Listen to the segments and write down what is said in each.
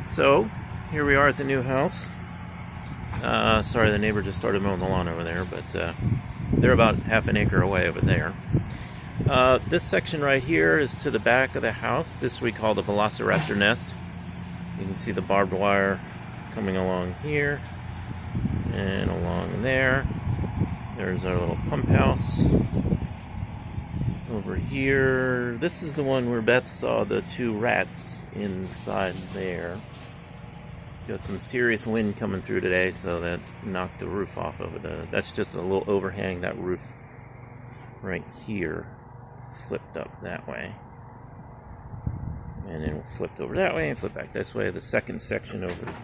So, here we are at the new house. Sorry, the neighbor just started mowing the lawn over there, but they're about half an acre away over there. This section right here is to the back of the house. This we call the velociraptor nest. You can see the barbed wire coming along here and along there. There's our little pump house. Over here, this is the one where Beth saw the two rats inside there. Got some serious wind coming through today, so that knocked the roof off over the... That's just a little overhang. That roof right here flipped up that way. And then flipped over that way and flipped back this way. The second section over...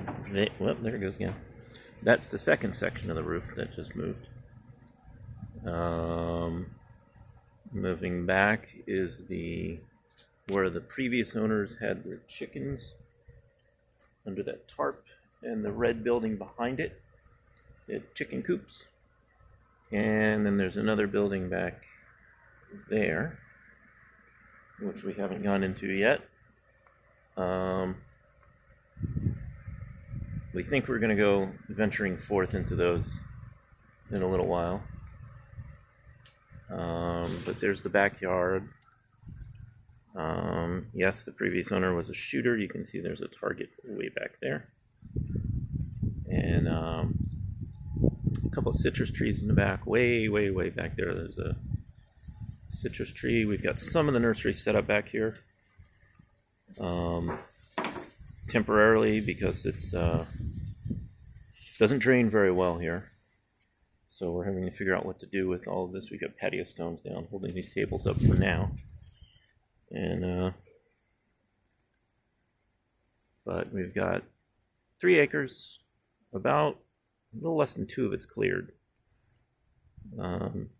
Well, there it goes again. That's the second section of the roof that just moved. Moving back is where the previous owners had their chickens, under that tarp, and the red building behind it. They had chicken coops. And then there's another building back there, which we haven't gone into yet. We think we're going to go venturing forth into those in a little while. But there's the backyard. Yes, the previous owner was a shooter. You can see there's a target way back there. And a couple of citrus trees in the back, way back there. There's a citrus tree. We've got some of the nursery set up back here. Temporarily, because it's doesn't drain very well here. So we're having to figure out what to do with all of this. We got patio stones down, holding these tables up for now. And but we've got 3 acres, about a little less than 2 of it's cleared.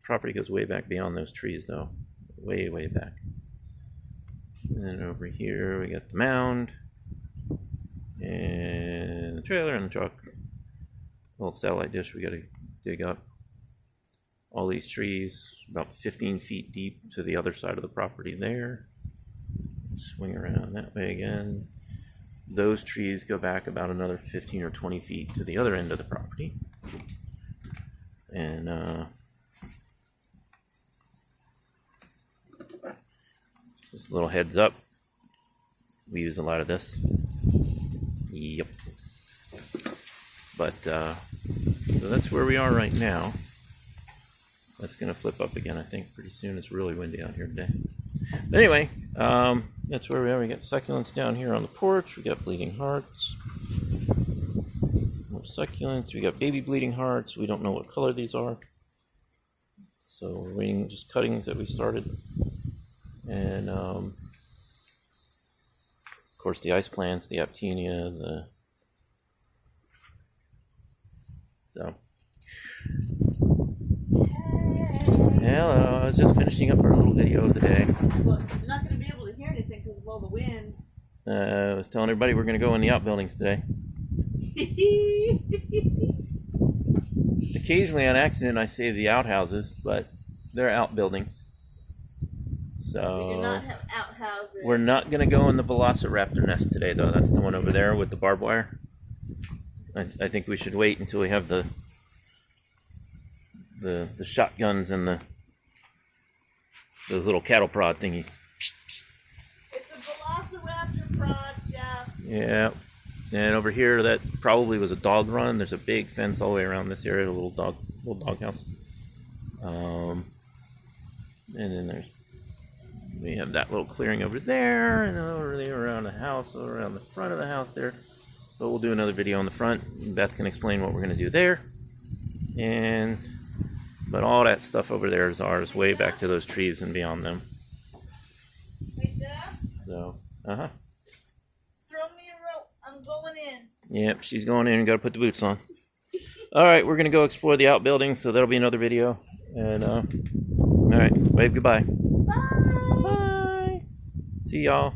Property goes way back beyond those trees, though, way back. And then over here we got the mound and the trailer and the truck. Old satellite dish we got to dig up. All these trees about 15 feet deep to the other side of the property there. Swing around that way again. Those trees go back about another 15 or 20 feet to the other end of the property. And just a little heads up, we use a lot of this. Yep. But so that's where we are right now. That's going to flip up again, I think, pretty soon. It's really windy out here today. But anyway, that's where we are. We got succulents down here on the porch. We got bleeding hearts. More succulents. We got baby bleeding hearts. We don't know what color these are. So we're waiting, just cuttings that we started. And, of course, the ice plants, the aptenia, So... Hello, I was just finishing up our little video of the day. Well, you're not going to be able to hear anything because of all the wind. I was telling everybody we're going to go in the outbuildings today. Occasionally on accident I say the outhouses, but they're outbuildings. So We do not have outhouses. We're not going to go in the velociraptor nest today, though. That's the one over there with the barbed wire. I think we should wait until we have the shotguns and those little cattle prod thingies. It's a velociraptor prod, Jeff. Yeah. And over here, that probably was a dog run. There's a big fence all the way around this area, a little dog house. And then we have that little clearing over there, and over there around the house, over around the front of the house there. But we'll do another video on the front. Beth can explain what we're going to do there. But all that stuff over there is ours, way back to those trees and beyond them. Hey, Jeff? So, Throw me a rope. I'm going in. Yep, she's going in and got to put the boots on. All right, we're going to go explore the outbuildings, so that'll be another video. And, all right, wave goodbye. Bye. Bye. See y'all.